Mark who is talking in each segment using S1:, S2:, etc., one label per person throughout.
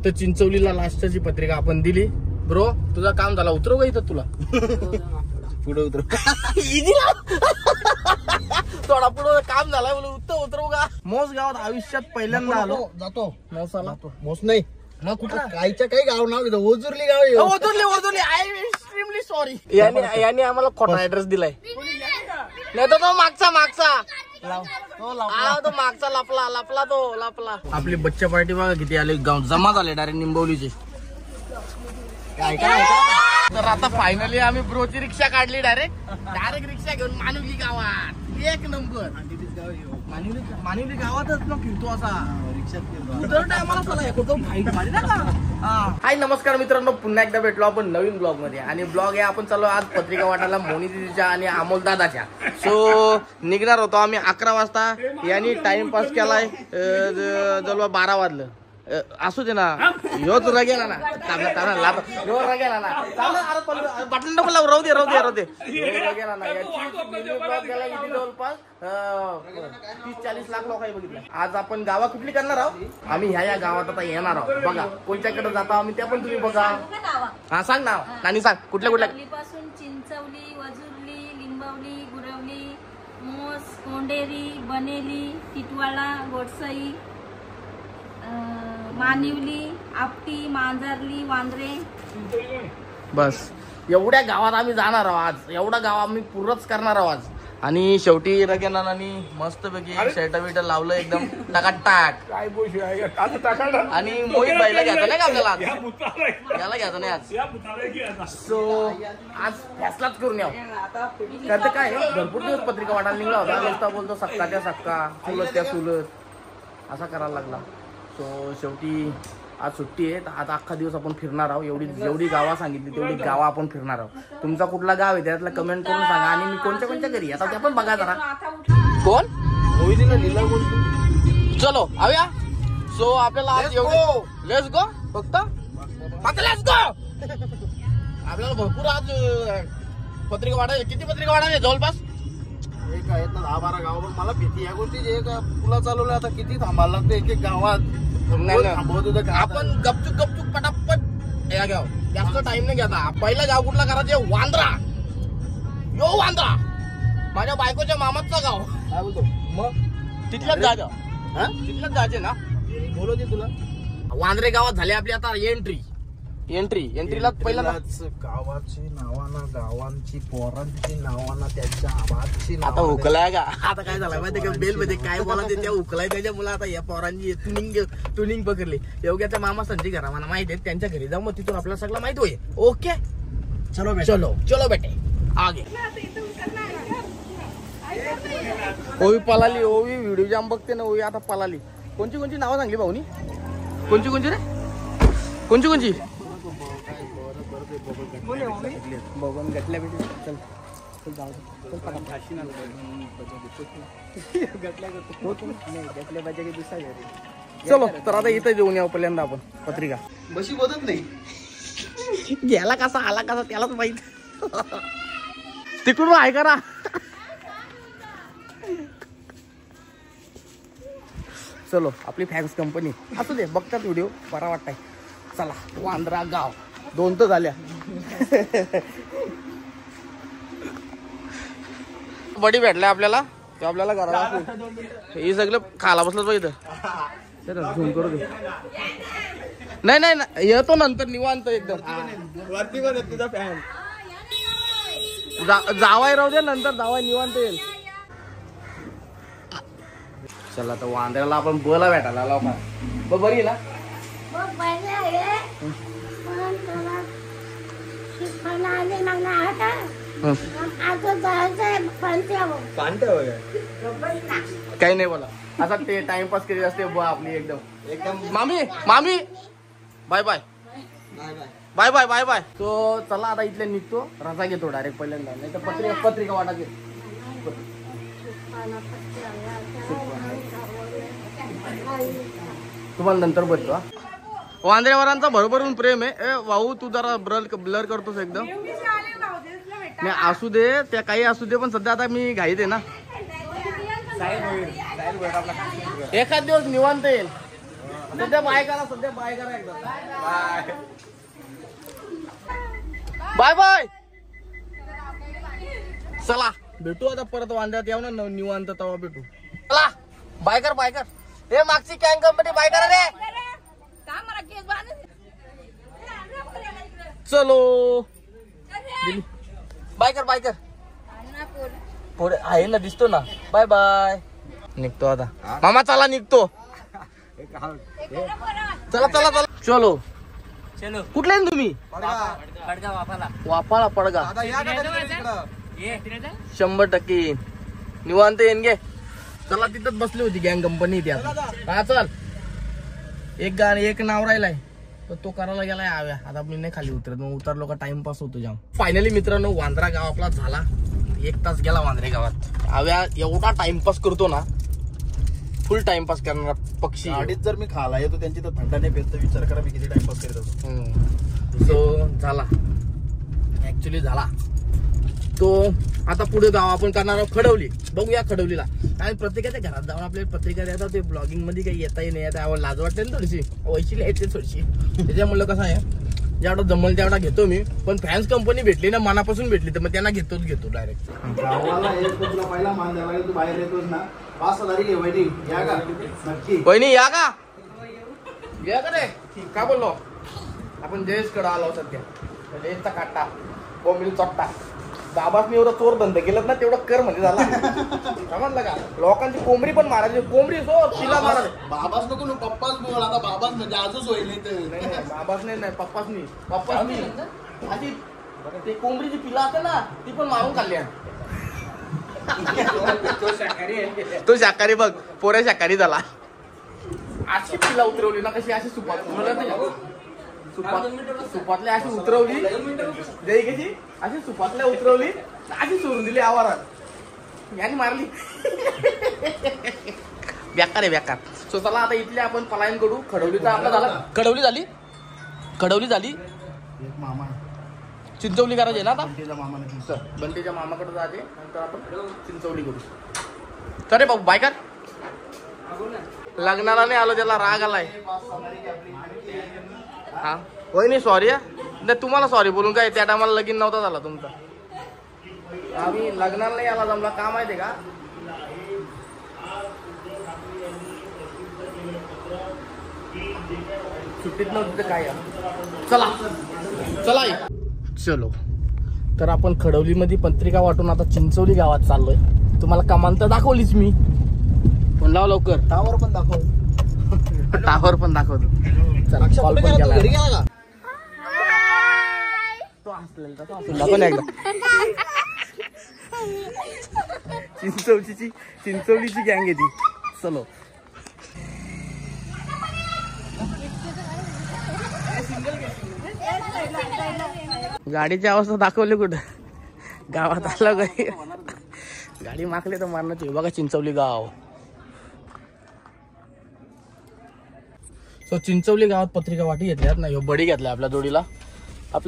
S1: तर चिंचवलीला लास्टची पत्रिका आपण दिली. ब्रो तुझं काम झाला, उतरव का इथं तुला? पुढे उतरव. थोडा पुढे काम झालाय म्हणून उतरव का? मोस गावात आयुष्यात पहिल्यांदा आलो.
S2: जातो
S1: मोसाला
S2: मोस नाही
S1: मग कुठला
S2: कायच्या काही गाव नाव घेतो, ओजुर्ली गाव आहे.
S1: Ojharli. I am extremely sorry. याने आम्हाला खोटा ऍड्रेस दिलाय. नाही तर तो मागचा तो मागचा लपला. आपली बच्चा पार्टी बघा किती आले, गाव जमा झाले डायरेक्ट निंबवलीचे. तर आता फायनली आम्ही ब्रोची रिक्षा काढली, डायरेक्ट रिक्षा घेऊन मानुली गावात. एक नंबर मानिवली गावातच ना फिरतो असा रिक्षात. हाय नमस्कार मित्रांनो, पुन्हा एकदा भेटलो आपण नवीन ब्लॉग मध्ये. आणि ब्लॉग हे आपण चालू आज पत्रिका वाटायला मोनी दीदीच्या आणि अमोल दादाच्या. सो निघणार होतो आम्ही 11 वाजता. यांनी टाइमपास केलाय जवळ 12 वाजलं. असू दे ना, ह्योच रगेला ना, ह्यो रगेला ना, बटन नको लावू, राहू दे रगेला ना. जवळपास 30-40 लाख लोक बघितलं. आज आपण गावा कुठली करणार आहोत, आम्ही ह्या गावात आता येणार आहोत. बघा कोणत्याकडे जातो आम्ही त्या पण तुम्ही बघा. हा सांग नाव नानी, सांग कुठल्या
S3: पासून चिंचवली, वजुर्ली, लिंबवली, गुरवली, मोस, कोंडेरी, बनेली, टिटवाळा, गोडसई, मानिवली, आपटी, मांजरली, वांद्रे.
S1: बस एवढ्या गावात आम्ही जाणार आहोत आज. एवढा गाव आम्ही पूर्णच करणार आहोत आज. आणि शेवटी रगेनानी मस्त पैकी शर्ट बिट लावलं एकदम टाकाटाक. आणि मोहित बाईला घ्यायचं नाही का आपल्याला, याला घ्यायचं नाही आज. सो आज फॅसलाच करून यावं. त्याचं काय भरपूर दिवस पत्रिका वाटायला निघला होता. नुसता बोलतो सक्का त्या सक्का, चुलत त्या चुलत असा करायला लागला. सो शेवटी आज सुट्टी आहे. आता अख्खा दिवस आपण फिरणार आहोत. जेवढी गावा सांगितली तेवढी गावा आपण फिरणार आहोत. तुमचा कुठला गाव आहे त्यातला कमेंट करून सांगा. आणि मी कोणत्या घरी आता ते पण बघा जरा. कोण चलो आव्या. सो आपल्याला आज लेट्स गो फक्त लेट्स गो. आपल्याला भरपूर आज पत्रिका वाटायची. किती पत्रिका वाटायचे जवळपास?
S2: एक आहेत ना 10-12 गाव. पण मला भीती या गोष्टी एक पुला चालवलं, आता किती थांबायला लागतं एक गावात.
S1: आपण गपचूप पटापट या गाव जास्त टाइम नाही घेता. पहिला गाव कुठला करायचे? वांद्रा. यो वांद्रा माझ्या बायकोच्या मामाचं गाव.
S2: काय बोलतो
S1: मग तिथल्याच जायचं, तिथल्याच जायचे ना.
S2: बोलवते तुला.
S1: वांद्रे गावात झाले आपली आता एंट्रीला पहिला
S2: गावाची नावाना, गावांची पोरांची नावाना, त्यांच्या आवाजची
S1: आता उकलाय का. आता काय झालं माहिती का, बेल मध्ये काय बोला ते त्या उकलाय. त्याच्या मुलं आता या पोरांची ट्युनिंग पकडली. योग्याचा मामा संजय घरा मला माहिती आहे. त्यांच्या घरी जाऊ, मग तिथून आपल्याला सगळं माहिती होईल. ओके चलो बेटे आगे. ओवी पलाली. ओवी व्हिडिओ जाम बघते ना. ओवी आता पलाली. कोणची नावं सांगली भाऊनी? कोणची रे? कोणची बघून गटल्या बेटी. चल चलो तर आता इथं जेवून यावं पहिल्यांदा आपण पत्रिका.
S2: बशी बोलत नाही.
S1: गेला कसा आला कसा त्यालाच माहित. तिकडून आहे करा. चलो आपली फॅन्स कंपनी असू दे, बघतात व्हिडिओ, बरा वाटताय. चला वांद्रा गाव 2 तर झाल्या. बडी भेटलाय आपल्याला. तो आपल्याला घराला हे सगळं खाला बसलंच पाहिजे. झूम करू दे. नाही येतो नंतर निवांत एकदम.
S2: वरती कोण आहे तुझा फॅन?
S1: जावाय राहू दे, नंतर जावाय निवांत येईल. चला तर वांद्र्याला आपण बोला भेटायला आलो. बरी ना. काही नाही बोला, आता ते टाइमपास करीत असते आपली एकदम. मामी बाय बाय. तो चला आता इथले निघतो. रजा घेतो डायरेक्ट पहिल्यांदा, नाही तर पत्रिका वाटा घेतो. तुम्हाला नंतर बघतो. वांद्रेवारांचा भरभरून प्रेम आहे. भाऊ तू जरा ब्लर करतोस एकदम. नाही असू दे, त्या काही असू दे, पण सध्या आता मी घाईत आहे ना. एखाद दिवस निवांत येईल. सध्या बाय करा एकदा बाय बाय. चला भेटू आता परत वांद्यात येऊ ना निवांत तेव्हा भेटू. चला बाय कर हे मागची कॅन कंपनी बाय करा रे. चलो बाय कर पुढे आहे ना दिसतो ना. Bye bye. निघतो आता मामा. चला निघतो. चला चलो कुठले तुम्ही? वाफाळा पडगा 100% निवांत येईन गे. चला तिथंच बसली होती गँग कंपनी ती आता. हा चल एक नाव राहिलाय तर तो करायला गेलाय आव्या. आता मी नाही खाली उतरलो का टाइमपास होतो जाम. फायनली मित्रांनो वांद्रा गाव आपला झाला. 1 तास गेला वांद्रे गावात. आव्या एवढा टाइमपास करतो ना फुल टाइमपास करणार पक्षी.
S2: गाडीत जर मी खाला येतो त्यांची तर थंडा नाही पेत तर विचार करा मी किती टाइमपास करत होतो.
S1: सो झाला ऍक्च्युली झाला तो. आता पुढे गाव आपण करणार आहोत खडवली. बघूया खडवलीला. आणि प्रत्येकाच्या घरात जाऊन आपल्याला पत्रिका देतात. ते ब्लॉगिंग मध्ये काही येता नाही येत. लाज वाटते ना थोडीशी. वैशी यायची थोडीशी. त्याच्यामुळे कसं आहे जेवढा जमल तेवढा घेतो मी. पण फॅन्स कंपनी भेटली ना मनापासून भेटली तर मग त्यांना घेतो डायरेक्ट.
S2: गावाला तुला पहिला मान द्यावा लागेल. तू बाहेर येतोस ना 5,000 घे वहिनी. या का नक्की
S1: वहिनी या का रे. का बोललो आपण जयेश कडे आलो सध्या. जयेशचा काटा बोंबील चोट्टा. बाबासनी एवढं चोर धंदा केलं ना तेवढं कर म्हणजे झाला. समजलं का. लोकांची कोंबडी पण मारायची. कोंबडी तिला मारायची.
S2: बाबाच नको ना पप्पाच बोल. आता बाबाच म्हणजे आजच होईल
S1: नाही बाबाच नाही पप्पाच अशी ते कोंबडीची पिला असते ना ती पण मारून खाल्ली. तो शाकाहारी बघ. पोऱ्या शाकाहारी झाला. अशी पिला उतरवली ना कशी अशी सुपातल्या अशी उतरवली. जय कशी अशी सुपातल्या उतरवली अशी सोडून दिली आवारात. याने मारली. बेकार आहे बेकार. सो चला आता इथले आपण पलायन करू. खडवलीचा आपला झाला. खडवली झाली.
S2: एक मामा
S1: चिंचवली करायची ना आता.
S2: मामा
S1: बंटीच्या मामाकडे जायचे नंतर आपण चिंचवली करू. अरे भाऊ बाय कर. लग्नाला नाही आलो त्याला राग आलाय. हा होय नाही सॉरी. नाही तुम्हाला सॉरी बोलून काय त्या टायमाला लगीन नव्हता झाला तुमचा. आम्ही लग्नाला नाही आला जमला का माहितीये का. सुट्टीत नव्हती काय. चला चलो. तर आपण खडवली मध्ये पत्रिका वाटून आता चिंचवली गावात चाललोय. तुम्हाला कमान तर दाखवलीच मी. फोन लाव लवकर.
S2: टावर पण दाखव.
S1: टावर पण दाखवतो. चला कॉल पण केला.
S2: घरी गेला का.
S1: तो हसलेला तो हसलेला पण एकदा. चिंचवलीची गँग आहे ती. चलो गाडीची अवस्था दाखवली कुठं. गावात आलं काही गाडी मागली तर मारण्याची. बघा चिंचवली गाव. सो चिंचवली गावात पत्रिका वाटी घेतल्यात ना. बडी घेतलाय आपल्या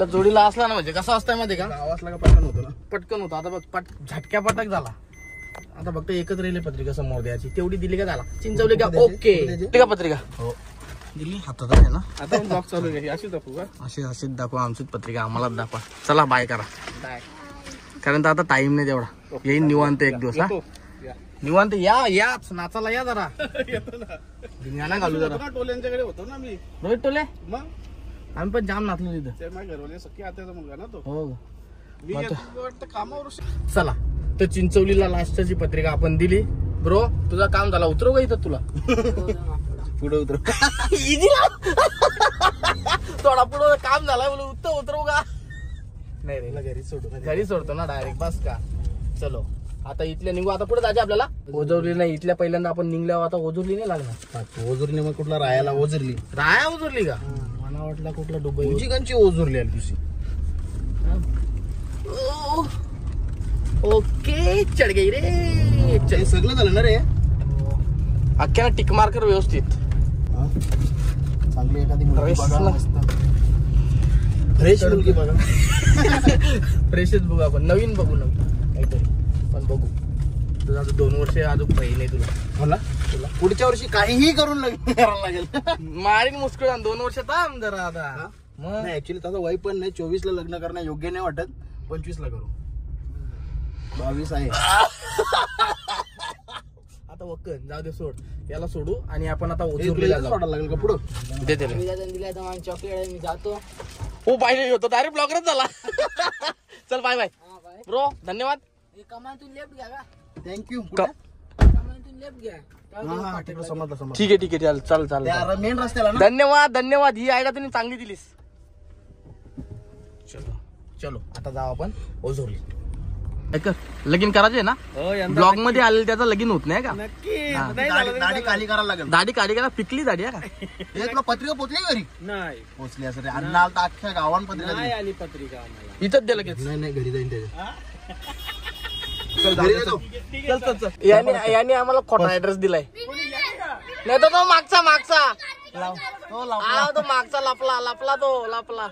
S1: जोडीला असला ना म्हणजे कसं असतंय मध्ये का
S2: गाव असला का पटकन होतो ना.
S1: पटकन होतं. आता बघ झटक्या पटक झाला. आता फक्त एकच राहिली पत्रिका समोर द्यायची. तेवढी दिली का झाला. चिंचवली का ओके. पत्रिका हो दिली हातात आहे ना.
S2: आता ब्लॉग चालू आहे. अशीच दाखवू का.
S1: अशीच दाखवा. आमचीच पत्रिका आम्हालाच दाखवा. चला बाय करा. कारण तर आता टाइम नाही तेवढा. येईन निवांत एक दिवस. हा निवांत याच नाचाला या जरा. धिंगाणा घालू जरा.
S2: टोल्यांच्याकडे होतो ना मी.
S1: रोहित टोले
S2: मग
S1: आम्ही पण जाम नाचलो तिथं.
S2: ते माझ्या घरवाले सख्खी आत्याचा मुलगा ना तो.
S1: हो
S2: मी वाटतं कामावर.
S1: चला तर चिंचवलीला लास्टची पत्रिका आपण दिली. ब्रो तुझं काम झाला. उतरव का इथं तुला.
S2: पुढे उतर.
S1: थोडा पुढं काम झालाय बोल. उतरव का. नाही रे
S2: घरी
S1: सोडतो ना डायरेक्ट. बस का. चलो आता इथल्या निघू. आता पुढे जायचे आपल्याला. ओझरली नाही. इथल्या पहिल्यांदा आपण निघल्यावर आता ओझरली नाही लागणार.
S2: ओझरली मग कुठला राहायला ओझरली.
S1: राया ओझरली का. मला वाटलं कुठला दुबई.
S2: तुझी कंची ओझरली आली तुझी.
S1: ओके चढ गई रे.
S2: सगळं झालं ना रे.
S1: अख्ख्याला टिक मार्कर व्यवस्थित.
S2: चांगली एखादी मुलगी बघा. फ्रेश मुलगी बघा.
S1: फ्रेशच बघू आपण. नवीन बघू. नवीन काहीतरी पण बघू. तुझा 2 वर्ष अजून पाहिजे नाही तुला.
S2: हो ना. तुला पुढच्या वर्षी काहीही करून लग्न करायला लागेल.
S1: मारीन मुस्कुळ 2 वर्ष थांब जरा आता. मग
S2: नाही ऍक्च्युली तसं वय पण नाही. 24 ला लग्न करणं योग्य नाही वाटत. 25 ला करू. 22 आहे
S1: आता वक्कन जाऊ दे, सोड याला सोडू आणि आपण आता
S2: हे
S1: ओझरलीला
S2: तुला
S1: जाऊ.
S2: सोडायला लागेल का पुढं?
S1: दे त्याला. चॉकलेट मी जातो. हो पाहिजे होतो डायरेक्ट ब्लॉगरच झाला. चल बाय बाय ब्रो, धन्यवाद.
S3: कमातून लेफ्ट घ्या का?
S2: थँक्यू.
S3: कमातून लेफ्ट घ्या.
S2: समजलं.
S1: ठीक आहे चल चल.
S2: मेन रस्त्याला ना.
S1: धन्यवाद ही आयडिया तुम्ही चांगली दिलीस. चलो आता जाऊ आपण ओझरली. ऐक लगीन करायचे ना, ब्लॉग मध्ये आलेलं त्याचं लगीन होत नाही का?
S2: दाढी काली करायला लागेल.
S1: दाढी काढी करा, पिकली दाढी आहे का?
S2: एक तुला पत्रिका पोचली घरी?
S4: नाही
S2: पोचली असं रे. अण्णा आलता अख्ख्या गावान पत्रिका दिली.
S4: आली पत्रिका आम्हाला.
S1: इथंच दे लगेच.
S2: नाही घरी जाईन त्याच्या.
S1: चल. याने आम्हाला खोटा ऍड्रेस दिलाय. नाही तर तो मागचा तो मागचा लपला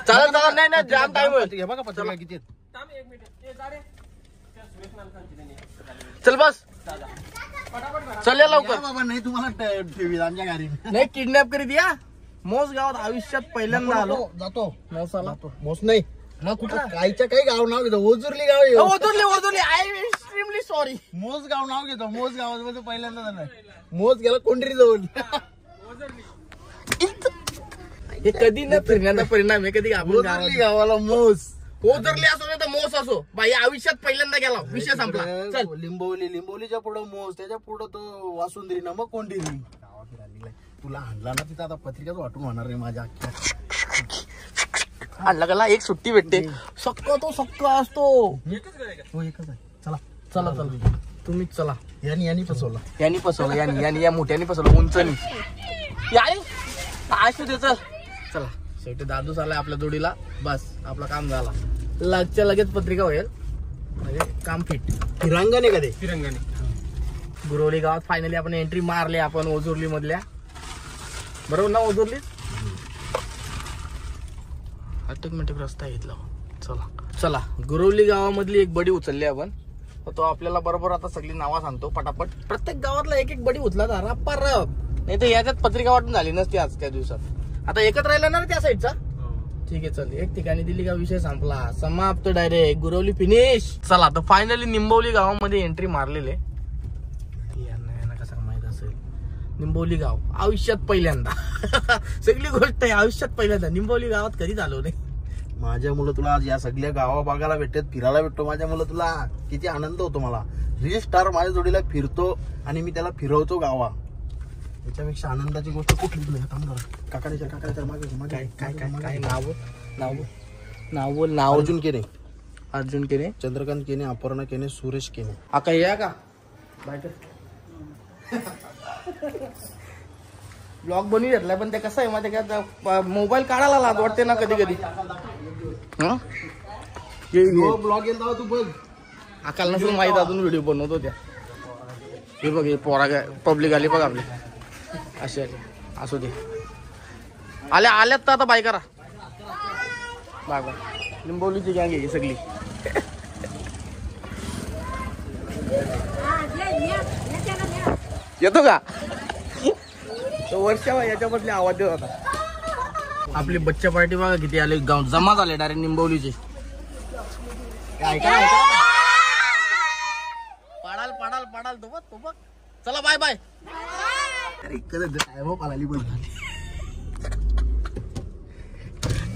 S1: चला नाही जाम टाइम होईल.
S2: हे बघा पत्रिका किती आहेत.
S1: चल बस चल या लवकर.
S2: बाबा नाही तुम्हाला ठेवी आमच्या घरी.
S1: नाही किडनॅप करीत या. मोस गावात आयुष्यात पहिल्यांदा आलो.
S2: जातो
S1: मोसाला
S2: मोस नाही
S1: मग कुठला
S2: काहीच्या काही गाव नाव घेतो. ओझुर्ली गाव आहे.
S1: Ojharli I am extremely sorry.
S2: मोस गाव नाव घेतो. मोस गावामध्ये पहिल्यांदा झालं. मोस गेला कोंढरी जवळ.
S1: हे कधी न फिरण्याचा परिणाम आहे. कधी आपण
S2: ओझुर्ली गावाला मोस.
S1: ओझरली असो नाही तर मोस असो, बाई आयुष्यात पहिल्यांदा गेला, विषय संपला. चल
S2: लिंबोलीच्या पुढं मोस, त्याच्या पुढं तो वासुंदरी ना मग कोंढरी. तुला आणला ना तिथं आता पत्रिकाच वाटून होणार रे माझ्या अख्ख्या.
S1: आणला गेला एक सुट्टी भेटते. सक्का असतो.
S2: हो एकच आहे. चला
S1: चला तुम्हीच चला.
S2: यांनी फसवला.
S1: यांनी फसवलं. यांनी या मोठ्यानी फसवलं. उंचनी यारी असू दे. चला शेवटी दादूस आलाय आपल्या जोडीला. बस आपलं काम झाला. लगच्या लगेच पत्रिका होईल म्हणजे काम फिट.
S2: फिरांगण आहे का ते?
S4: फिरंगाने
S1: गुरवली गावात फायनली आपण एंट्री मारली. आपण ओझरली मधल्या, बरोबर ना? ओझरली ऑटोमॅटिक रस्ता घेतला. चला गुरवली गावामधली एक बडी उचलली आपण. तो आपल्याला बरोबर आता सगळी नावा सांगतो पटापट. प्रत्येक गावातला एक बडी उचला रप्पा रप. नाही तर याच्यात पत्रिका वाटून झाली नसती आज त्या दिवसात. आता एकच राहिला ना त्या साईडचा. ठीक आहे चल, एक ठिकाणी दिली का विषय संपला, समाप्त. Direct Gurvali finish. चला आता फायनली निंबवली गावामध्ये एंट्री मारलेले. यांना कसं माहित असेल निंबवली गाव आयुष्यात पहिल्यांदा. सगळी गोष्ट आहे आयुष्यात पहिल्यांदा. निंबवली गावात कधी झालो नाही.
S2: माझ्या मुलं तुला आज या सगळ्या गावा बघायला भेटत, फिरायला भेटतो. माझ्या मुलं तुला किती आनंद होतो. मला रील स्टार माझ्या जोडीला फिरतो आणि मी त्याला फिरवतो गावा. याच्यापेक्षा आनंदाची गोष्ट कुठली नाही. काकाच्या मागे
S1: काय नाव
S2: अर्जुन केने, चंद्रकांत केने, अपर्णा केने, सुरेश केने.
S1: हा काय या का ब्लॉग बनवून घेतलाय. पण ते कसं आहे माहिती का, मोबाईल काढायला लाज वाटते ना कधी कधी.
S2: ब्लॉग येईल तू बघ.
S1: अकाल नसेल माहित अजून व्हिडिओ बनवतो त्या. हे बघ हे पोरा पब्लिक आली बघ आपली. असे असू दे. आल्यात तर आता बाय करा. Bye bye. लिंबवलीची गँग आहे सगळी. येतो का वर्षा याच्यामधले आवाज देत होता. आपली बच्चा पार्टी बघा किती आले. गाव जमा झाले डायरेक्ट निंबवलीचे. पाडाल तो बघ. चला बाय बाय.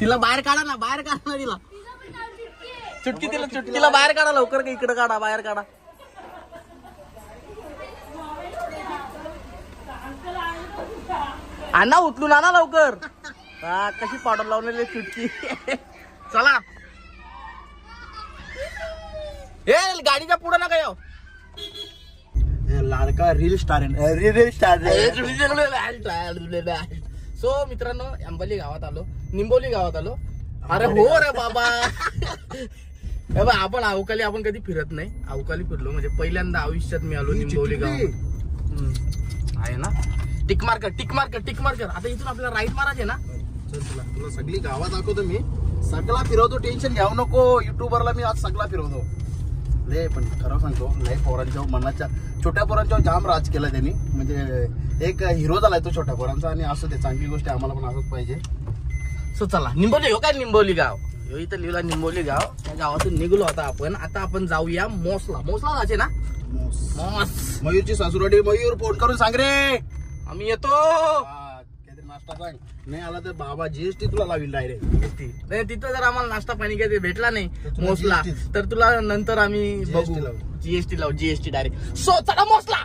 S1: तिला बाहेर काढा ना तिला. चुटकीला बाहेर काढा लवकर. का इकडे काढा, बाहेर काढा. आणा उचलून आणा लवकर. कशी पावडर लावलेली चुटकी. चला हे गाडीच्या पुढे नका येऊ.
S2: लाडका रील स्टार.
S1: सो मित्रांनो अंबली गावात आलो, निंबोली गावात आलो. अरे हो रे बाबा. आपण अवकाली आपण कधी फिरत नाही. अवकाली फिरलो म्हणजे पहिल्यांदा आयुष्यात मी आलो निंबोली गावात. आहे ना टिक मार्कर. आता इथून आपल्याला राईट मारायचे ना.
S2: चल तुला सगळी गावात दाखवतो मी. सगळा फिरवतो. टेन्शन घ्यावं नको. युट्यूबरला मी आज सगळा फिरवतो. लय पण खरं सांगतो लय पोरांच्या मनाच्या छोट्या पोरांच्या जाम राज केला त्यांनी म्हणजे एक हिरो झालाय तो छोट्या पोरांचा आणि असं ते चांगली गोष्ट आम्हाला पण असंच पाहिजे.
S1: सो चला निंबोली हो काय निंबोली गाव ह्यो इथं लिहिला निंबोली गाव. त्या गावातून निघलो आता आपण. आता आपण जाऊया मोसला. मोसला जायचे ना. मोस
S2: मयूरची सासूरवाडी. मयूर फोन करून सांग रे
S1: आम्ही येतो.
S2: काहीतरी नाश्ता सांग. नाही आला तर बाबा जीएसटी तुला लावील डायरेक्ट.
S1: नाही तिथं जर आम्हाला नाश्ता पाणी काही भेटला नाही
S2: तुला
S1: मोसला
S2: GST.
S1: तर तुला नंतर आम्ही बघू.
S2: GST लावू.
S1: जीएसटी लावू. GST direct. सो चला मोसला.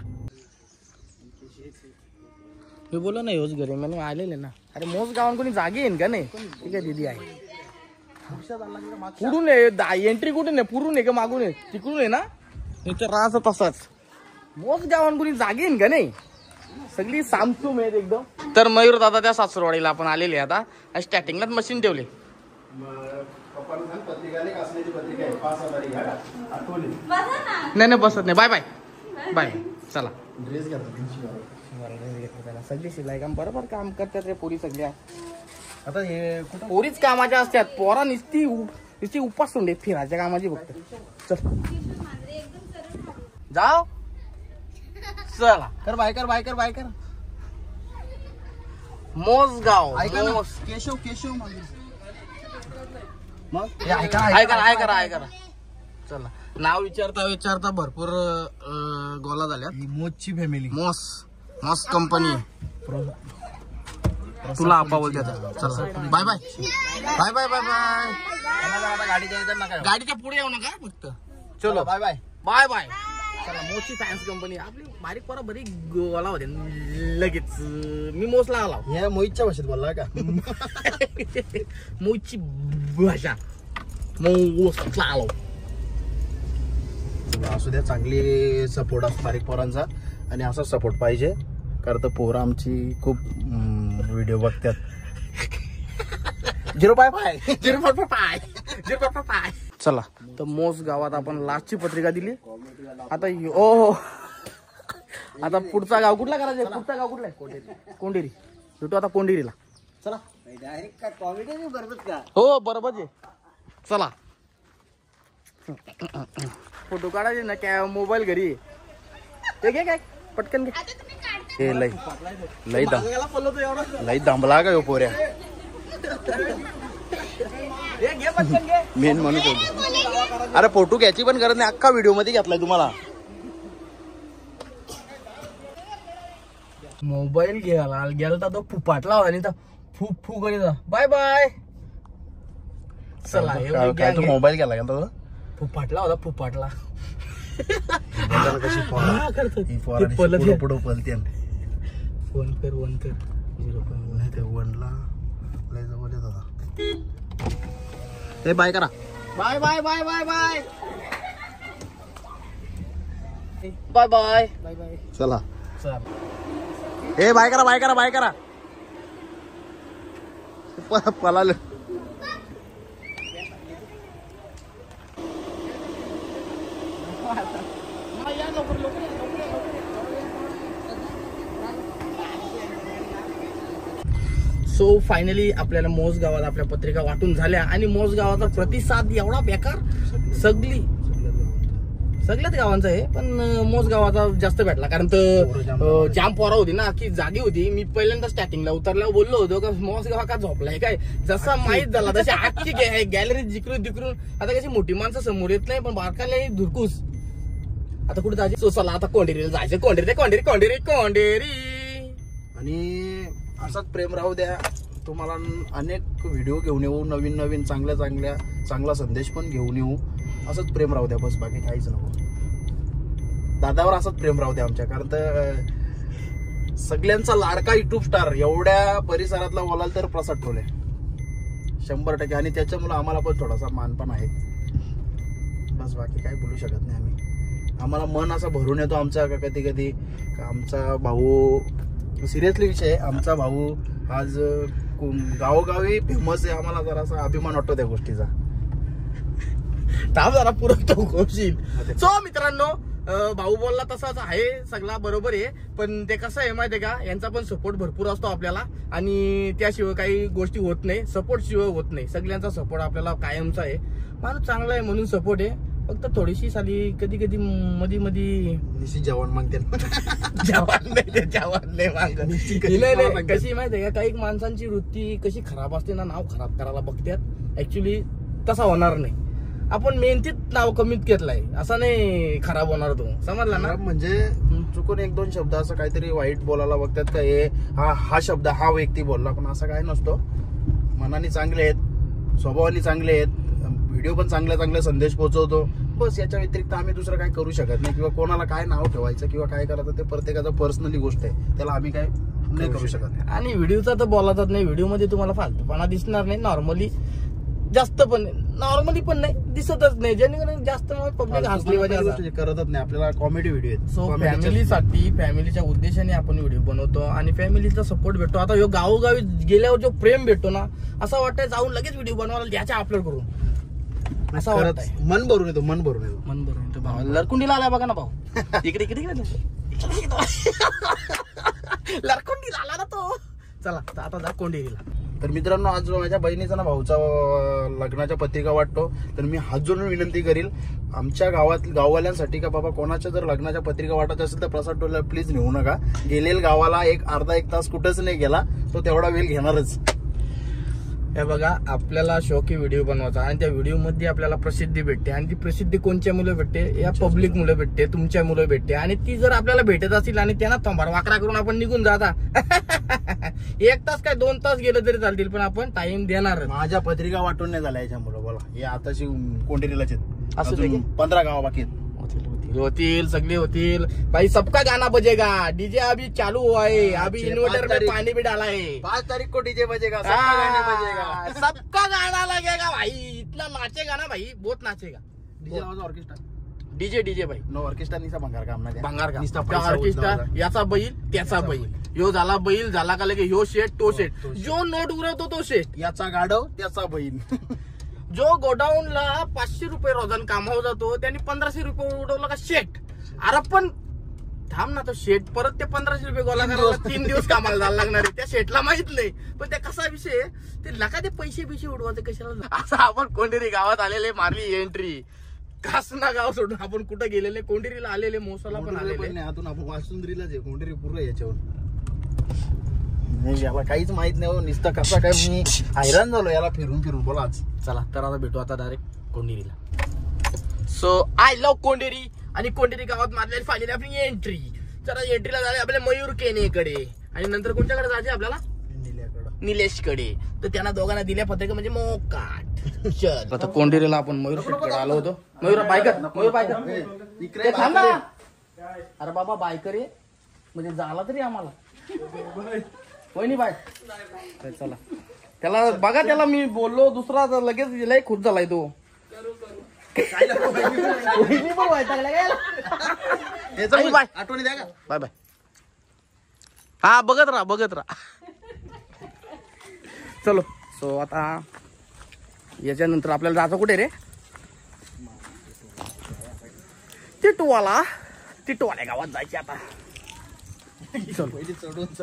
S1: मी बोललो ना योज घरी म्हणून आलेले ना. अरे मोस गावात कोणी जागे येईन का नाही. ठीक आहे दीदी आहे. पुढून एंट्री कुठून आहे. पुरून आहे का मागून आहे. तिकडून आहे ना. इथं राहत तसंच. मोस गावात कोणी जागे येईन का नाही. सगळी सामसूम आहेत एकदम. तर मयूर दादा त्या सासूरवाडीला आपण आलेले आता. स्टार्टिंगलाच मशीन ठेवले. नाही बसत नाही. Bye bye bye. चला
S2: ड्रेस घातला
S1: सगळी शिलाई काम बरोबर काम करतात रे पोरी सगळ्या.
S2: आता हे कुठं
S1: पोरीच कामाच्या असतात. पोरा नुसती उपास सोडले फिरायच्या कामाची फक्त. चल जाओ. चला
S2: कर बायकर बायकर बायकर.
S1: मोसगाव.
S2: ऐका ना
S1: मोस.
S2: केशव केशव मग
S1: ऐका. चला नाव विचारता भरपूर गोला झाल्या.
S2: मोजची फॅमिली.
S1: मॉस कंपनी. तुला आपा बोलते आता. चला bye bye bye bye bye bye. गाडीच्या पुढे येऊ नका फक्त. चलो
S2: बाय बाय
S1: बाय बाय. चला मोची सायन्स कंपनी. आपली बारीक पोरा बरी गोला होते लगेच. मी मोसला आला.
S2: हे मोहितच्या भाषेत बोलला का.
S1: मोची भाषा. मोसला आलो.
S2: असू द्या चांगली सपोर्ट असतो बारीक पोरांचा आणि असा सपोर्ट पाहिजे. कारण तर पोरं आमची खूप व्हिडिओ बघतात.
S1: 0.5 चला तर मोस गावात आपण लास्टची पत्रिका दिली. आता ओ आता पुढचा गाव कुठला करायचा. पुढचा गाव कुठला आहे. कोंडेरी. भेटू आता कोंडेरीला. चला
S3: कॉमेडी बरोबर का.
S1: हो बरोबर आहे. चला फोटो काढायचे ना. काय मोबाईल घरी ते घे काय पटकन घे.
S2: लई दांबला का पोऱ्या. मेन म्हणून अरे फोटो घ्यायची पण गरज नाही. अख्खा व्हिडिओ मध्ये घेतलाय तुम्हाला.
S1: मोबाईल घ्यायला गेला तो फुपाटला होता. आणि फू फू करीत बाय बाय. चला
S2: काय तू मोबाईल घ्यायला गेला तो.
S1: फुपाटला होता. फुपाटला
S2: कशी पुढं पलते.
S1: फोन कर 0.1
S2: ते वनला लय जवळ येत होता. बाय करा.
S1: Bye bye bye bye bye bye bye bye bye.
S2: चला
S1: चल
S2: बाय करा बाय करा बाय करा. पळालं.
S1: सो फायनली आपल्याला मोस गावात आपल्या पत्रिका वाटून झाल्या. आणि मोस गावाचा प्रतिसाद एवढा बेकार. सगळ्याच गावांचा आहे पण मोस गावाचा जास्त भेटला. कारण तर जाम पोरा होती ना की जागी होती. मी पहिल्यांदा स्टार्टिंगला उतरल्यावर बोललो होतो का मोस गावा का झोपलाय काय. जसा माहीत झाला तशी आजची गॅलरी जिकरून तिकडून. आता कशी मोठी माणसं समोर येत नाही पण बारकाले धुरकूस. आता कुठे जायचे. चला आता कोंडेरीला जायचं. कोंडेरी.
S2: आणि असाच प्रेम राहू द्या. तुम्हाला अनेक व्हिडिओ घेऊन येऊ. नवीन चांगला संदेश पण घेऊन येऊ. असंच प्रेम राहू द्या बस. बाकी काहीच नको. दादावर असंच प्रेम राहू द्या आमच्या. कारण तर सगळ्यांचा लाडका युट्यूब स्टार एवढ्या परिसरातला बोलाल तर प्रसाद ठोले 100%. आणि त्याच्यामुळे आम्हाला पण थोडासा मान पण आहे. बस बाकी काही बोलू शकत नाही आम्ही. आम्हाला मन असं भरून येतो आमचा कधी आमचा भाऊ. सिरियसली विषय. आमचा भाऊ आज गावोगावी फेमस आहे. आम्हाला जरासा अभिमान वाटतो त्या गोष्टीचा.
S1: जरा पुरवतो. सो मित्रांनो भाऊ बोलला तसाच आहे. सगळा बरोबर आहे. पण ते कसं आहे माहितीये का. यांचा पण सपोर्ट भरपूर असतो आपल्याला. आणि त्याशिवाय काही गोष्टी होत नाही. सपोर्ट शिवाय होत नाही. सगळ्यांचा सपोर्ट आपल्याला कायमचा आहे. माणूस चांगला आहे म्हणून सपोर्ट आहे. फक्त थोडीशी साली कधी कधी मधी मधी
S2: निशी जेवण मागते
S1: जवान नाही मागत. कशी माहितीये का, काही माणसांची वृत्ती कशी खराब असते ना, नाव खराब करायला बघतात. ऍक्च्युली तसा होणार नाही. आपण मेहनतीत नाव कमीत घेतलाय, असं नाही खराब होणार तो, समजला ना.
S2: म्हणजे चुकून एक दोन शब्द असं काहीतरी वाईट बोलायला बघतात का, हे हा शब्द हा व्यक्ती बोलला, पण असं काय नसतो. मनाने चांगले आहेत, स्वभावाने चांगले आहेत, व्हिडिओ पण चांगले संदेश पोहोचवतो. बस याच्या व्यतिरिक्त आम्ही दुसरं काय करू शकत नाही. किंवा कोणाला काय नाव ठेवायचं किंवा काय करायचं ते प्रत्येकाचं पर्सनली गोष्ट आहे, त्याला आम्ही काय नाही करू शकत.
S1: आणि व्हिडिओचा तर बोलायचाच नाही. व्हिडिओ मध्ये तुम्हाला फालतूपणा दिसणार नाही. नॉर्मली जास्त पण नॉर्मली पण नाही दिसतच नाही, जेणेकरून जास्त पब्लिक हसली पाहिजे
S2: करतच नाही. आपल्याला कॉमेडी व्हिडिओ आहेत.
S1: सो फॅमिलीसाठी, फॅमिलीच्या उद्देशाने आपण व्हिडिओ बनवतो आणि फॅमिलीचा सपोर्ट भेटतो. आता ह्यो गावोगावी गेल्यावर जो प्रेम भेटतो ना, असं वाटतंय जाऊन लगेच व्हिडिओ बनवायला द्यायच्या अपलोड करून, असं वाटतंय.
S2: मन भरून येतो.
S1: मन भरून येतो. भाऊ लरकुंडीला आला बघा ना भाऊ. इकडे लरकुंडीला आला ना तो. चला आता जा कोंडेरीला.
S2: तर मित्रांनो, आज माझ्या बहिणीचा ना भाऊचा लग्नाच्या पत्रिका वाटतो. तर मी हात जोडून विनंती करील आमच्या गाववाल्यांसाठी का बाबा कोणाच्या जर लग्नाच्या पत्रिका वाटत असेल तर प्रसाद टोला प्लीज नेऊ नका. गेलेल गावाला अर्धा एक तास कुठंच नाही गेला, तो तेवढा वेळ घेणारच.
S1: हे बघा, आपल्याला शौक आहे व्हिडिओ बनवायचा आणि त्या व्हिडिओ मध्ये आपल्याला प्रसिद्धी भेटते. आणि ती प्रसिद्धी कोणच्या मुलं भेटते, या पब्लिक मुलं भेटते, तुमच्या मुलं भेटते. आणि ती जर आपल्याला भेटत असेल आणि त्यांना थंबार वाकरा करून आपण निघून जाता 1 तास काय 2 तास गेलं तरी चालतील, पण आपण टाइम देणार.
S2: माझ्या पत्रिका वाटून नाही झाल्या याच्या मुलं. बोला, हे आताशी कोंडेरीलाच
S1: असं
S2: 15 गावा बाकी
S1: होतील, सगळे होतील भाई. सबका गाना बजेगा, डीजे अभी चालू हुआ है, अभी इन्वर्टर में पानी भी डाला है.
S2: 5 तारीख को डीजे बजेगा,
S1: सबका गाना लगेगा भाई. इतना नाचेगा ना भाई, बहुत नाचेगा.
S2: डीजे ऑर्केस्ट्रा,
S1: डीजे भाई.
S2: नो ऑर्केस्ट्रा निसा भंगार काम नाही.
S1: भंगार का ऑर्केस्ट्रा, याचा बैल त्याचा बैल, ह्यो झाला बैल झाला का लगे ह्यो शेट तो शेट, जो नोट उरवतो तो शेट,
S2: याचा गाडव त्याचा बैल.
S1: जो गोडाऊनला 500 रुपये रोजान कामावर जातो त्यांनी 1500 रुपये उडवला का शेट. अरे पण थांब ना, तो शेट परत ते 1500 रुपये गोळा करायला 3 दिवस कामाला जायला लागणार आहे. त्या शेटला माहित नाही, पण त्या कसा विषय ते लका ते पैसे उडवायचे कशाला. असं आपण कोंडेरी गावात आलेले, मारली एंट्री. कासना गाव सोडून आपण कुठं गेलेले, कोंडेरीला आलेले, मोसाला पण आलेले.
S2: आतून आपण वासुंद्रीलाच आहे, कोंडेरी पूर्ण याच्यावर. याला काहीच माहित नाही हो, नुसतं कसा काय मी हैराण झालो याला फिरून बोला.
S1: चला तर आता भेटू आता डायरेक्ट कोंडेरीला. So I love Konderi. आणि कोंडेरी गावात मारलेली फायनली आपली एंट्री. चला एंट्रीला जायला आपल्या मयूर केनेकडे आणि नंतर कोणत्याकडे जायचे आपल्याला, निलेशकडे. तर त्यांना दोघांना दिल्या पत्रिका म्हणजे मोकाट. चल आता कोंडेरीला आपण मयूर शेटकडे आलो होतो. मयूर बायकर थांब ना. अरे बाबा बायकर आहे म्हणजे झाला तरी आम्हाला वहिनी बाय. चला त्याला बघा, त्याला मी बोललो दुसरा लगेच लय खुश झालाय तो.
S2: आठवणी द्या का.
S1: Bye bye. हा बघत राहा. चलो. सो आता याच्यानंतर आपल्याला जायचं कुठे रे, टिटवाल्या गावात जायचे आता.
S2: चढून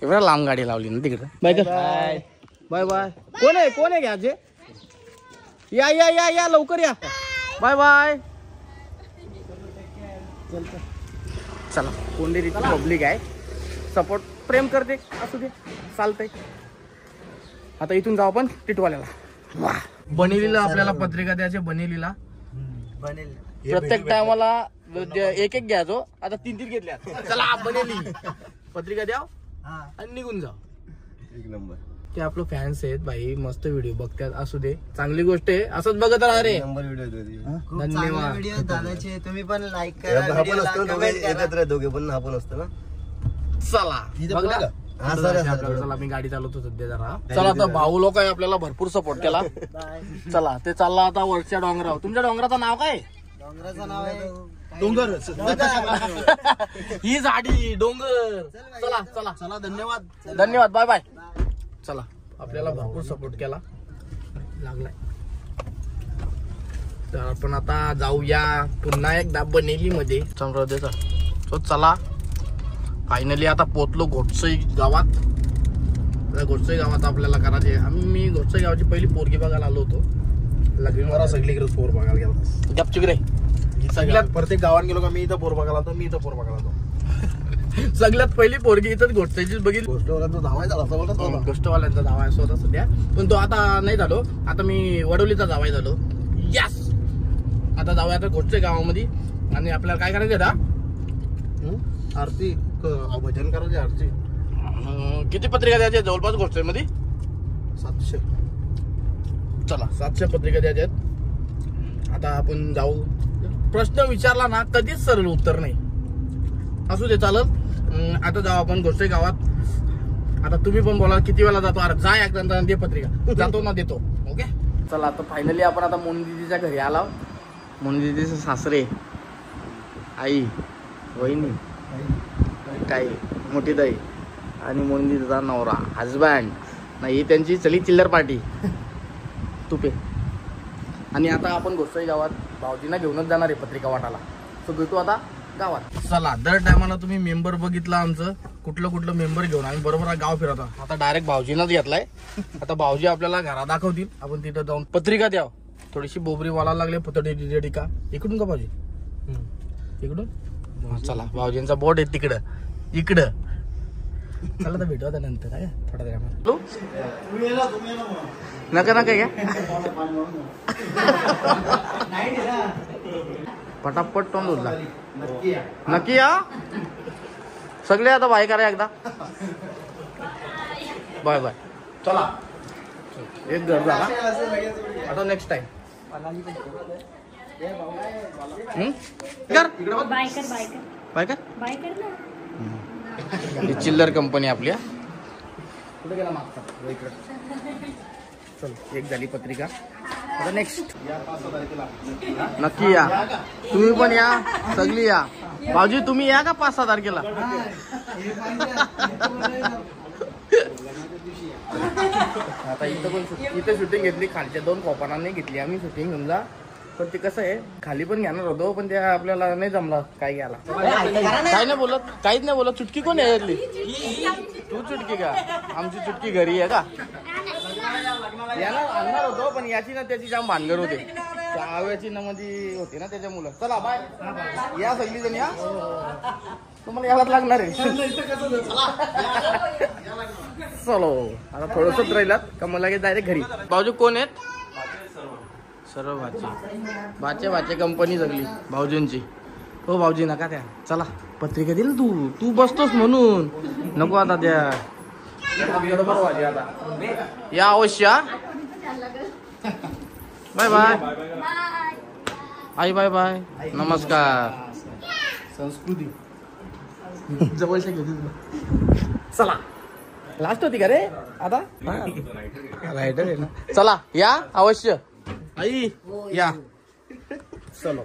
S1: एवढ्या लांब गाडी लावली ना तिकडे. Bye bye. कोण आहे घ्यायचे. या लवकर या. बाय. चला कोंडेरीची पब्लिक आहे, सपोर्ट प्रेम करते, असू दे चालतंय. आता इथून जाऊ आपण टिटवाल्याला. बनेलीला आपल्याला पत्रिका द्यायची. बनेलीला प्रत्येक टायमाला एक घ्यायचो, आता 3 घेतल्या. चला बनेली पत्रिका द्या आणि निघून जाऊ.
S2: एक नंबर.
S1: ते आपलं फॅन्स आहेत भाई, मस्त व्हिडिओ बघतात, असू दे चांगली गोष्ट आहे. असंच बघत राहा रे.
S3: धन्यवाद व्हिडिओ दादाचे. तुम्ही पण लाईक करा,
S2: एकत्र दोघे पण आपण असतो ना.
S1: चला चला मी गाडी चालवतो सध्या जरा. चला आता भाऊ लोक आहे आपल्याला भरपूर सपोर्ट केला. चला ते चालला आता वरच्या डोंगरावर. तुमच्या डोंगराचं नाव काय.
S3: डोंगराचं नाव आहे
S2: डोंगर.
S1: ही झाडी डोंगर. चला
S2: धन्यवाद.
S1: बाय. चला आपल्याला भरपूर सपोर्ट केला लागलाय. तर आपण आता जाऊया पुन्हा एकदा बनेली मध्ये समृद्धीचा. तो चला फायनली आता पोहोचलो घोटसई गावात. घोटसई गावात आपल्याला करायचे. मी घोटसई गावाची पहिली पोरगी बघायला आलो होतो.
S2: जरा सगळीकडे पोर बघायला गेला
S1: गपचूक रे.
S2: सगळ्यात प्रत्येक गावात गेलो का मी इथं पोर बघायला होतो, मी इथं पोर बघायला होतो.
S1: सगळ्यात पहिली पोरगी इथंच गोष्टीची बघितली.
S2: गोष्टवाल्यांचा धावा झाला असं बोलत होता.
S1: गोष्टवाल्यांचा जावा आहे स्वतः सध्या, पण तो आता नाही झालो. आता मी वडोलीचा जावाय झालो. यस. आता जाऊया आता गोष्टच्या गावामध्ये. आणि आपल्याला काय करायचं आता?
S2: आरती भजन करायचे. आरती
S1: किती पत्रिका द्यायच्या जवळपास गोष्टीमध्ये?
S2: 700.
S1: चला 700 पत्रिका द्यायच्या आहेत. आता आपण जाऊ. प्रश्न विचारला ना कधीच सरळ उत्तर नाही. असू दे चालत. आता जाऊ आपण गोष्टी गावात. आता तुम्ही पण बोला किती वेळा जातो? अरे जा एकदा दे पत्रिका. जातो ना देतो. ओके चला. आता फायनली आपण आता मोनदीदीच्या घरी आलो. मोनदीदीचे सासरे, आई, वहिनी, काय मोठी ताई आणि मोनदीदीचा नवरा, हजबँड. नाही त्यांची चली चिल्लर पार्टी तुपे. आणि आता आपण गोष्टी गावात भाऊजींना घेऊनच जाणार आहे पत्रिका वाटायला. सो भेटू आता गावात. चला दर टायमाला तुम्ही मेंबर बघितला आमचं कुठलं मेंबर घेऊन आम्ही बरोबर गाव फिरवतो. आता डायरेक्ट भाऊजींनाच घेतलाय. आता भाऊजी आपल्याला घरा दाखवतील. आपण तिथं जाऊन पत्रिका द्याव. थोडीशी बोबरी वाला लागले पतडी का इकडून का भाऊजी? इकडून. चला भाऊजींचा बोट आहे तिकडं इकडं. चला तर भेटू आता नंतर आहे थोडा वेळा. नका घ्या पटापट तोंड उरला. नक्की या सगळे. आता बाय करा एकदा. Bye bye. चला एक घर झाला. आता नेक्स्ट टाइम ही चिल्लर कंपनी आपल्या. कुठे गेला मागचा? चल एक झाली पत्रिका. आता नेक्स्ट. नक्की या. तुम्ही पण या. सगळी या. भाऊजी तुम्ही या का 5-6 तारखेला? आता इथं शूटिंग घेतली. खालच्या 2 कोपानांनी घेतली आम्ही शूटिंग समजा. पण ते कसं आहे खाली पण घेणार होतो पण त्या आपल्याला नाही जमलं काय घ्यायला. काय नाही बोलत. काहीच नाही बोलत. चुटकी कोण आहे यातली? तू चुटकी का? आमची चुटकी घरी आहे का? याला आणणार होतो पण याची ना त्याची जाम भानगड होते. त्या आव्याची ना मध्ये होते ना त्याच्या मुलं. चला बाय. या सगळी जण या. तुम्हाला यालाच लागणार आहे. चलो आता थोडंसंच राहिलात का मला लगेच डायरेक्ट घरी. भाऊजी कोण आहेत? सर्व भाचे कंपनी सगळी भाऊजींची. हो भाऊजी नका त्या. चला पत्रिका दिली ना तू बसतोस म्हणून. नको आता त्या आता या अवश्य. बाय बाय आई. Bye bye. नमस्कार.
S2: संस्कृती
S1: जवळच्या घेऊ. चला लास्ट होती का रे आता? रायडर आहे ना. चला या अवश्य. आई या. चलो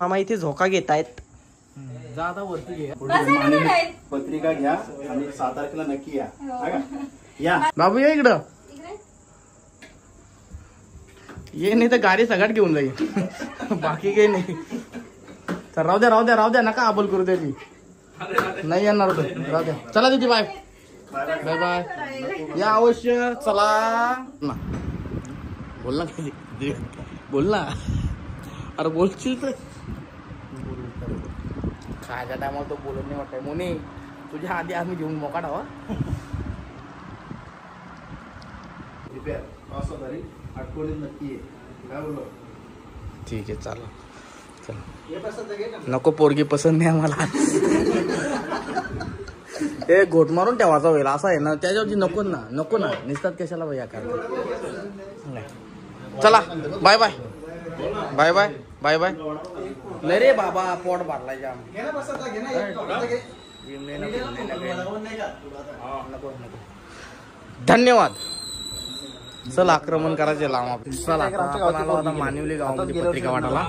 S3: मामा इथे झोका घेतायत.
S1: जा आता वरती घे.
S2: पत्रिका घ्या आणि 6 तारखेला नक्की या. या
S1: बाबू या इकडं. ये नाही तर गाडी सगळ्यात घेऊन जाईल. बाकी काही नाही. तर राहू द्या नका आबल करू त्याची. नाही येणार होतो. राहू द्या. चला दीदी बाय बाय बाय. या अवश्य. चला ना बोल ना बोल ना. अरे बोलशील तर खायच्या टायमाला तो बोलत नाही वाटतंय. मोनी तुझ्या आधी आम्ही घेऊन मोकाट हवा. ठीक आहे चालेल. चला नको पोरगी पसंत नाही आम्हाला. ते घोट मारून ठेवायचा होईल असं आहे ना. त्याच्यावरती नको ना निसतात कशाला भैया करता. चला bye bye bye bye bye bye. नाही रे बाबा पोट भरलाय जाम. धन्यवाद. चल आक्रमण करायचे लांब. चला आपण आलो आता मानिवली गावामध्ये पत्रिका वाटायला.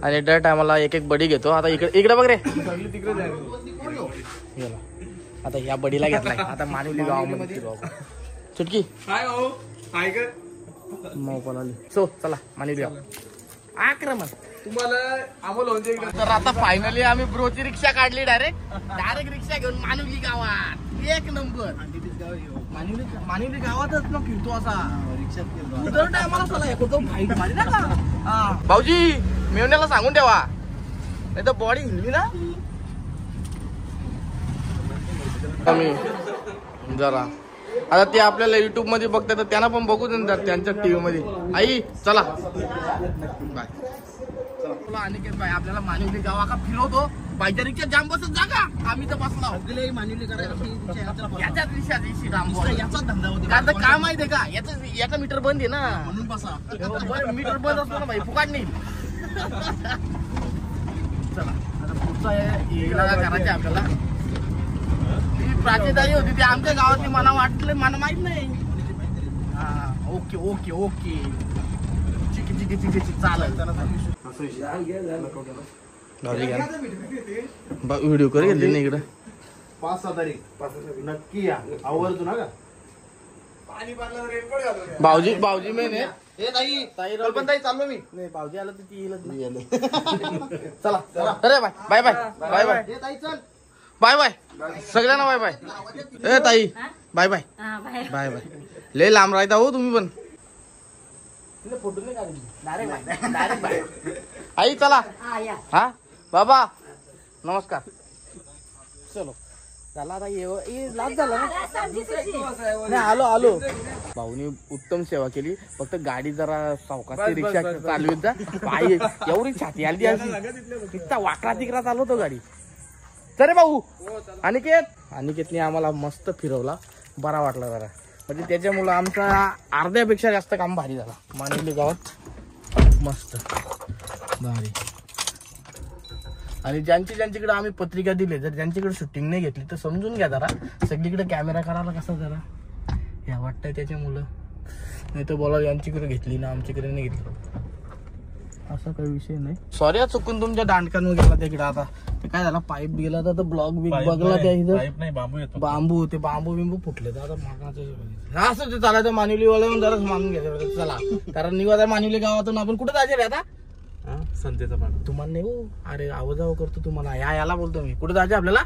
S1: आणि दर टायमाला एक बडी घेतो. आता इकडे बघ रे. आता या बडीला घेतलाय. आता मानिवली गावामध्ये चुटकी मोबाईल आली. सो चला मानिवली गाव आक्रमण. तर आता फायनली आम्ही ब्रोची रिक्षा काढली. डायरेक्ट रिक्षा घेऊन मानिवली गावात. एक नंबर. मानिवली गावातच ना फिरतो असा
S2: रिक्षात फिरतो.
S1: दर टायमाला चला येतो फाईट मारी ना का भाऊजी मेवण्याला सांगून ठेवा नाही तर बॉडी हिंडली ना कमी जरा आता ते आपल्याला युट्यूब मध्ये बघतात तर त्यांना पण बघू देणार त्यांच्या टीव्ही मध्ये आई चला बाय चला अनिकेत भाई आपल्याला मानिवली गावा का फिरवतो बायच्या रिक्षा जाम बसत जा का आम्ही तर बसला
S2: मानिवली
S1: याच्याच दिवशी राम
S2: याचाच धंदा होता.
S1: कारण काय माहितीये का याचा मीटर बंद आहे ना
S2: म्हणून बसा.
S1: मीटर बंद असतो ना भाई फुकाट नाही चला आता पुढचा येला करायचे आपल्याला ती प्राचीताई होती ती आमच्या गावातली मला वाटलं मला माहित नाही हा ओके ओके ओके चिकी चिकी चिकी चिकी चालेल व्हिडिओ कर घेतली नाही इकडे
S2: 5-6 तारीख नक्की या आवर्जून ना का
S1: भाऊजी मेन आहे
S2: ए ताई
S1: ताई
S2: कल्पना ताई चाललो मी
S1: नाही भाऊजी आलं तर ती येईलच चला अरे bye bye bye bye bye
S2: ए ताई चल
S1: बाय बाय सगळ्यांना बाय बाय ए ताई बाय बाय बाय बाय लय लांब राहता हो तुम्ही पण फोटो नाही काढले डायरेक्ट बाय आई चला हा बाबा नमस्कार चलो झाला आता लाच झाला ना नाही आलो भाऊनी उत्तम सेवा केली फक्त गाडी जरा सावकाश रिक्षा चालवीत जा पायी एवढी छाती आली इतका वाकरा तिकरा चालवतो गाडी चले भाऊ अनिकेतने आम्हाला मस्त फिरवला बरा वाटला जरा म्हणजे त्याच्यामुळं आमचा अर्ध्यापेक्षा जास्त काम भारी झाला मानिवली गावात मस्त भारी आणि ज्यांच्याकडे आम्ही पत्रिका दिली जर ज्यांच्याकडे शूटिंग नाही घेतली तर समजून घ्या जरा सगळीकडे कॅमेरा करायला कसा जरा या वाटतंय त्याच्यामुळं नाही तर बोला यांच्याकडे घेतली ना आमच्याकडे नाही घेतली असा काही विषय नाही सॉरी चुकून तुमच्या दांडकांवर गेला तिकडे आता ते काय झालं पाईप गेला तर ब्लॉक बिग बघला त्या इथं बांबू ते बांबू बिंबू फुटले तर आता मागण्याचं असं ते चालायचं मानिवली वाल्याहून जराच मानून घ्यायचं चला कारण निवादा मानिवली गावातून आपण कुठे जायचे रे आता
S2: संतेचा पाठ
S1: तुम्हाला नाही हो अरे आवाजाव करतो तुम्हाला याला बोलतो मी कुठे जायचं आपल्याला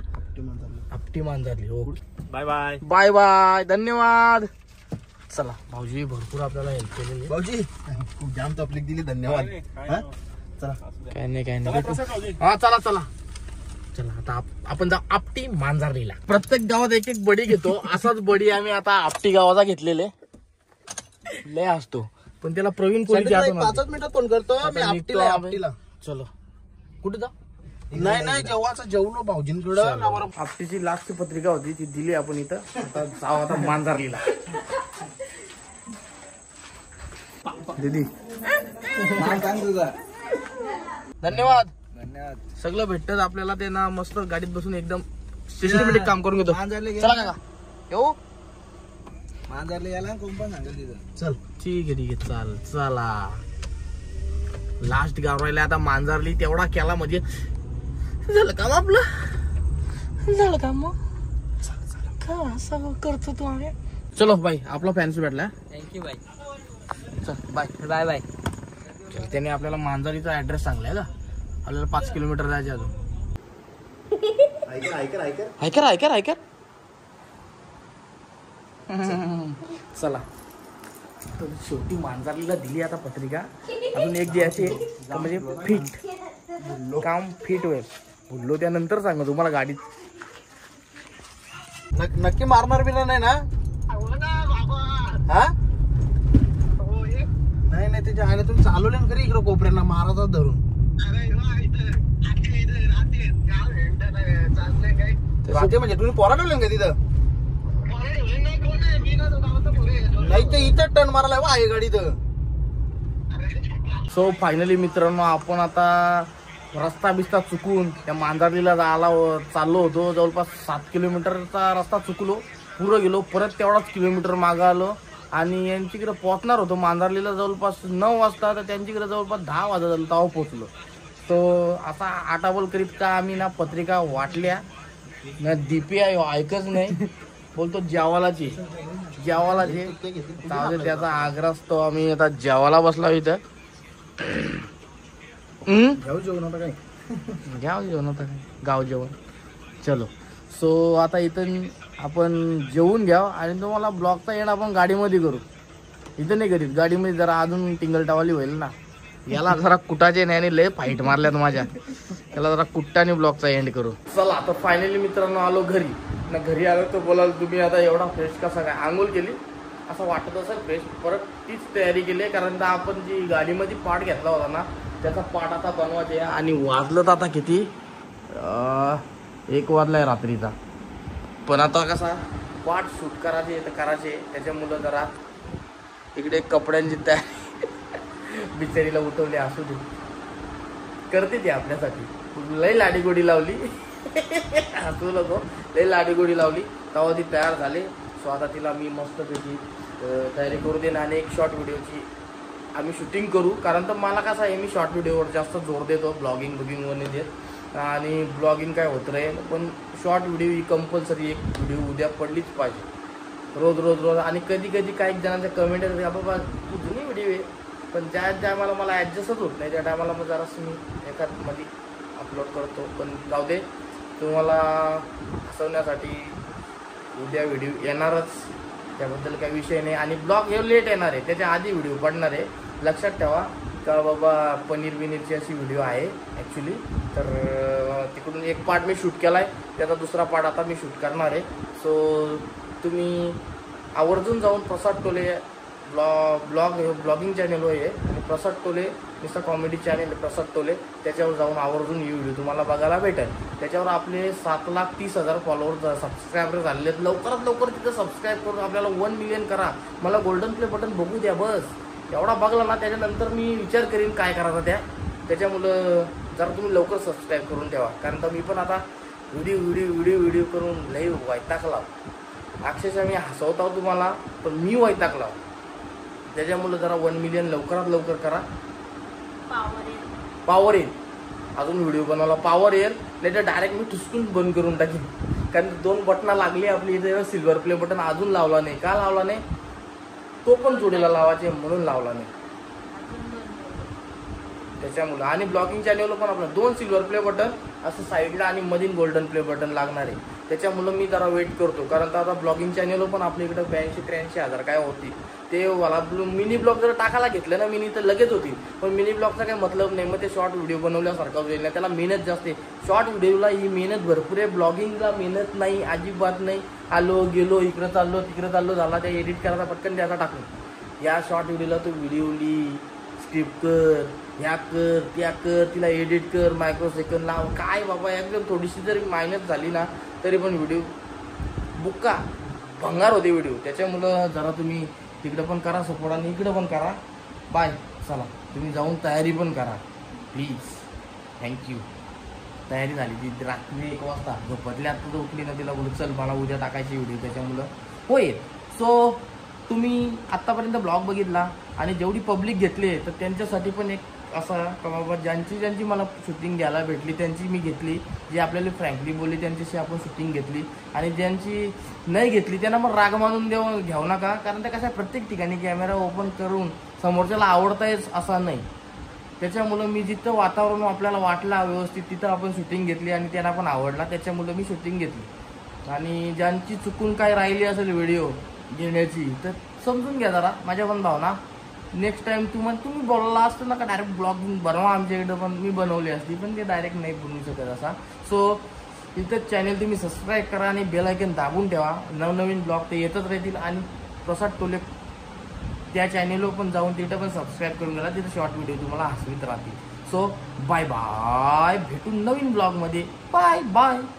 S1: Apti Manjarli okay
S2: bye bye
S1: bye bye धन्यवाद चला भाऊजी भरपूर आपल्याला हेल्प केलेली
S2: भाऊजी खूप जाम तकलीफ दिली धन्यवाद हा? चला
S1: काय नाही हा चला आता आपण जाऊ आपटी मांजरलीला प्रत्येक गावात एक एक बडी घेतो असाच बडी आम्ही आता आपटी गावाचा घेतलेले लय असतो पण त्याला प्रवीण कोहली
S2: 5 मिनिटात फोन करतो मी आपटीला
S1: चलो कुठे जा
S2: नाही जेव्हाच जेवलो भाऊजींकडं
S1: आपटीची लास्ट पत्रिका होती ती दिली आपण इथं आता जाऊ आता मांजरलीला दीदी धन्यवाद सगळं भेटत आपल्याला ते ना मस्त गाडीत बसून एकदम सिस्टमॅटिक काम करून घेतो चला काका येऊ
S2: मांजरला यायला कोण पण सांगेल तिथं चल
S1: ठीक आहे चला लास्ट गाव राहिला आता मांजरली तेवढा केला म्हणजे झालं काम आपलं झालं काम मग का असं करतो तू आम्ही चलो बाई आपला फॅन्स भेटला
S3: थँक्यू बाय
S1: चल बाय
S3: बाय बाय
S1: त्याने आपल्याला मांजरीचा ऍड्रेस सांगलाय का आपल्याला 5 किलोमीटर जायचे अजून ऐकर चला तर शेवटी मांजरलीला दिली आता पत्रिका अजून एक द्यायची म्हणजे फिट काम फिट होईल बोललो त्यानंतर सांगा तुम्हाला गाडीत
S2: नक्की मारणार बिना नाही ना हा नाही त्याच्या आईने तुम्ही चालवले ना खरी इकडं कोपऱ्यांना महाराजात धरून राहते म्हणजे तुम्ही पोरा ठेवले का तिथं नाही तर इथं टर्न मारायला वा आहे गाडी तर
S1: सो फायनली मित्रांनो आपण आता रस्ता बिस्ता चुकून त्या मांजरलीला चाललो होतो जवळपास 7 किलोमीटरचा रस्ता चुकलो पुढं गेलो परत तेवढाच किलोमीटर मागं आलो आणि यांच्याकडे पोहोचणार होतो मांजरलीला जवळपास 9 वाजता तर त्यांच्याकडे जवळपास 10 वाजता झालं तेव्हा पोहोचलो तो असा आटाबोल करीत का आम्ही ना पत्रिका वाटल्या ना दीपी आहे ऐकच नाही बोलतो जेवालाची त्याचा आग्रह असतो आम्ही आता जेवायला बसला इथं
S2: घ्याव जेवण होतं काय
S1: गाव जेवण चलो सो आता इथं आपण जेवून घ्याव आणि तुम्हाला ब्लॉगचा एंड आपण गाडीमध्ये करू. इथं नाही करीत, गाडीमध्ये जरा अजून टिंगलटावाली होईल ना. याला जरा कुटाचे नाही लय फाईट मारल्यात माझ्या, त्याला जरा कुट्टाने ब्लॉगचा एंड करू. चला आता फायनली मित्रांनो आलो घरी ना. घरी आलो तर बोलाल तुम्ही आता एवढा फ्रेश कसा काय, आंघोळ केली असं वाटत असेल फ्रेश. परत तीच तयारी केली कारण का आपण जी गाडीमध्ये पार्ट घेतला होता ना त्याचा पार्ट आता बनवायचे. आणि वाजलं तर आता किती 1 वाजलाय रात्रीचा. पण आता कसा पार्ट शूट करायचे त्याच्यामुळं जरा इकडे कपड्यांची तयारी बिचारीला उठवली, असू दे करते ती आपल्यासाठी. लय लाडीगोडी लावली हसू नको, लय लाडीगोडी लावली तेव्हा ती तयार झाली. सो आता तिला मी मस्तपैकी तयारी करू देईन आणि एक शॉर्ट व्हिडिओची आम्ही शूटिंग करू. कारण तर मला कसं आहे मी शॉर्ट व्हिडिओवर जास्त जोर देतो, ब्लॉगिंगवर नाही देत. आणि ब्लॉगिंग काय होत राहील पण शॉर्ट व्हिडिओ ही कंपल्सरी एक व्हिडिओ उद्या पडलीच पाहिजे रोज. आणि कधी काही जणांच्या कमेंट येतात बाबा तू जुनी व्हिडिओ आहे, पण ज्या टायमाला मला ॲडजस्टच होत नाही त्या टायमाला मग जरासं मी एखाद मध्ये अपलोड करतो. पण जाऊ दे, तुम्हाला हसवण्यासाठी उद्या व्हिडिओ येणारच, त्याबद्दल काही विषय नाही. आणि ब्लॉग हे लेट येणार आहे, त्याच्या आधी व्हिडिओ पडणार आहे. लक्षात ठेवा का बाबा पनीरची अशी व्हिडिओ आहे ॲक्च्युली. तर तिकडून एक पार्ट मी शूट केला आहे, त्याचा दुसरा पार्ट आता मी शूट करणार आहे. सो तुम्ही आवर्जून जाऊन प्रसाद टोले ब्लॉगिंग चॅनल आहे आणि प्रसाद टोले नुसतं कॉमेडी चॅनल प्रसाद टोले, त्याच्यावर जाऊन आवर्जून ही व्हिडिओ तुम्हाला बघायला भेटेल. त्याच्यावर आपले 7,30,000 फॉलोअर सबस्क्रायबर झालेले आहेत. लवकरात लवकर तिथं सबस्क्राईब करून आपल्याला 1 मिलियन करा. मला गोल्डन प्ले बटन बघू द्या बस. एवढा बघला ना त्याच्यानंतर मी विचार करीन काय करायचा त्याच्यामुळं जरा तुम्ही लवकर सबस्क्राईब करून ठेवा. कारण तर मी पण आता व्हिडिओ करून लई वैतागला. अक्षरशः मी हसवतो तुम्हाला पण मी वैतागला. त्याच्यामुळं जरा 1 मिलियन लवकरात लवकर करा. पावर येईल अजून व्हिडिओ बनवायला, पावर येईल. नाही तर डायरेक्ट मी ठुसकून बंद करून टाकेन. कारण 2 बटना लागली आपली इथे. सिल्वर प्ले बटन अजून लावला नाही. का लावला नाही, तो पण जोडीला लावायचे म्हणून लावला नाही त्याच्यामुळं. आणि ब्लॉगिंग चॅनलवर पण आपलं 2 सिल्वर प्ले बटन असं साईडला आणि मधील गोल्डन प्ले बटन लागणार आहे. त्याच्यामुळं मी जरा वेट करतो. कारण तर आता ब्लॉगिंग चॅनलवर पण आपल्या इकडं 82-83 हजार काय होती. ते मला मिनी ब्लॉग जर टाकायला घेतलं ना मिनी तर लगेच होती. पण मिनी ब्लॉगचा काही मतलब नाही. मग ते शॉर्ट व्हिडिओ बनवल्यासारखं होईल ना, त्याला मेहनत जास्त आहे. शॉर्ट व्हिडिओला ही मेहनत भरपूर आहे, ब्लॉगिंगला मेहनत नाही, अजिबात नाही. आलो गेलो इकडं चाललो तिकडं चाललो झाला ते एडिट करायचा पटकन त्याचा टाकून. या शॉर्ट व्हिडिओला तू व्हिडिओ लिही, स्क्रिप्ट कर, ह्या कर त्या कर, तिला एडिट कर, मायक्रोसेकंड लाव. काय बाबा एकदम थोडीशी जरी मेहनत झाली ना तरी पण व्हिडिओ बुक्का भंगार होते व्हिडिओ. त्याच्यामुळं जरा तुम्ही तिकडं पण करा सपोर्ट आणि इकडं पण करा. बाय. चला तुम्ही जाऊन तयारी पण करा प्लीज. थँक्यू. तयारी झाली ती रात्री 1 वाजता झोपतली. आता तर उठली ना तिला बोलू चल मला उद्या टाकायची व्हिडिओ त्याच्यामुळं होईल. सो तुम्ही आत्तापर्यंत ब्लॉग बघितला आणि जेवढी पब्लिक घेतली तर त्यांच्यासाठी पण एक असा का बाबा ज्यांची मला शूटिंग घ्यायला भेटली त्यांची मी घेतली. जे आपल्याला फ्रँकली बोलली त्यांच्याशी आपण शूटिंग घेतली. आणि ज्यांची नाही घेतली त्यांना मग राग मानून घ्यावू नका. कारण ते कसं प्रत्येक ठिकाणी कॅमेरा ओपन करून समोरच्याला आवडतायच असा नाही. त्याच्यामुळं मी जिथं वातावरण आपल्याला वाटला व्यवस्थित तिथं आपण शूटिंग घेतली आणि त्यांना पण आवडला. त्याच्यामुळं मी शूटिंग घेतली. आणि ज्यांची चुकून काय राहिली असेल व्हिडिओ घेण्याची तर समजून घ्या जरा माझ्या पण भावना. नेक्स्ट टाइम तुम्ही बोलला असतं ना का डायरेक्ट ब्लॉगिंग बनवा आमच्याकडं, पण मी बनवली असती पण ते डायरेक्ट नाही बनवू शकत असा. सो इथं चॅनल तुम्ही सबस्क्राईब करा आणि बेल आयकन दाबून ठेवा. नवनवीन ब्लॉग ते येतच राहतील. आणि प्रसाद टोले त्या चॅनलवर पण जाऊन तिथं पण सबस्क्राईब करून घ्या. तिथं शॉर्ट व्हिडिओ तुम्हाला हसवीत राहतील. So bye bye. भेटून नवीन ब्लॉगमध्ये. Bye bye.